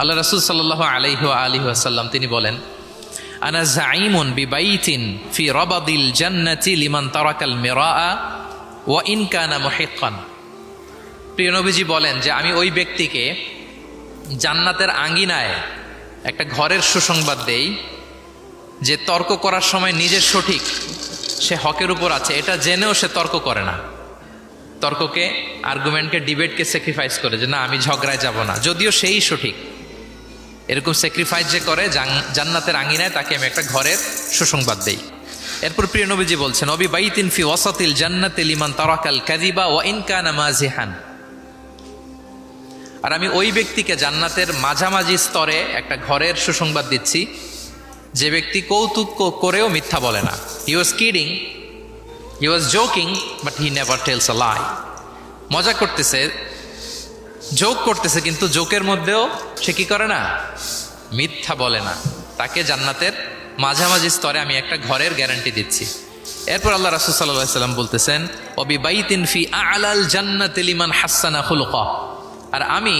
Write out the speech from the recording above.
আল্লাহ রাসূল সাল্লাল্লাহু আলাইহি ওয়া আলিহি ওয়াসাল্লাম তিনি বলেন, আনা যাঈমুন বিবাইতিন ফি রাবাদিল জান্নাতি লিমান তারাকাল মিরাআ ওয়া ইন কানা মুহিক্কান। প্রিয় নবীজি বলেন যে আমি ওই ব্যক্তিকে জান্নাতের আঙ্গিনায় একটা ঘরের সুসংবাদ দেই যে তর্ক করার সময় নিজের সঠিক, সে হকের উপর আছে এটা জেনেও সে তর্ক করে না। তর্ককে, আর্গুমেন্টকে, ডিবেটকে স্যাক্রিফাইস করে যে না আমি ঝগড়ায় যাব না, যদিও সেই সঠিক। এরকম স্যাক্রিফাইস যে করে জান্নাতের আঙ্গিনায় তাকে আমি একটা ঘরের সুসংবাদ দেই। এরপর প্রিয় নবীজি বলছেন, অবি বাইতিন ফি ওয়াসাতিল জান্নাতি লিমান তারাকাল কাযিবা ওয়া ইন কানা মাযিহান। আর আমি ওই ব্যক্তিকে জান্নাতের মাঝামাঝি স্তরে একটা ঘরের সুসংবাদ দিচ্ছি যে ব্যক্তি কৌতুক করেও মিথ্যা বলে না। He was kidding, he was joking, but he never tells a lie. মজা করতেছে, জোক করতেছে, কিন্তু জোকের মধ্যেও সে কি করে না, মিথ্যা বলে না। তাকে জান্নাতের মাঝামাঝি স্তরে আমি একটা ঘরের গ্যারান্টি দিচ্ছি। এরপর আল্লাহ রাসূল সাল্লাল্লাহু আলাইহি ওয়াসাল্লাম বলতেছেন, ওয়া বিবাইতিন ফি আ'লাল জান্নাতি লিমান হাসানা খুলুকা। আর আমি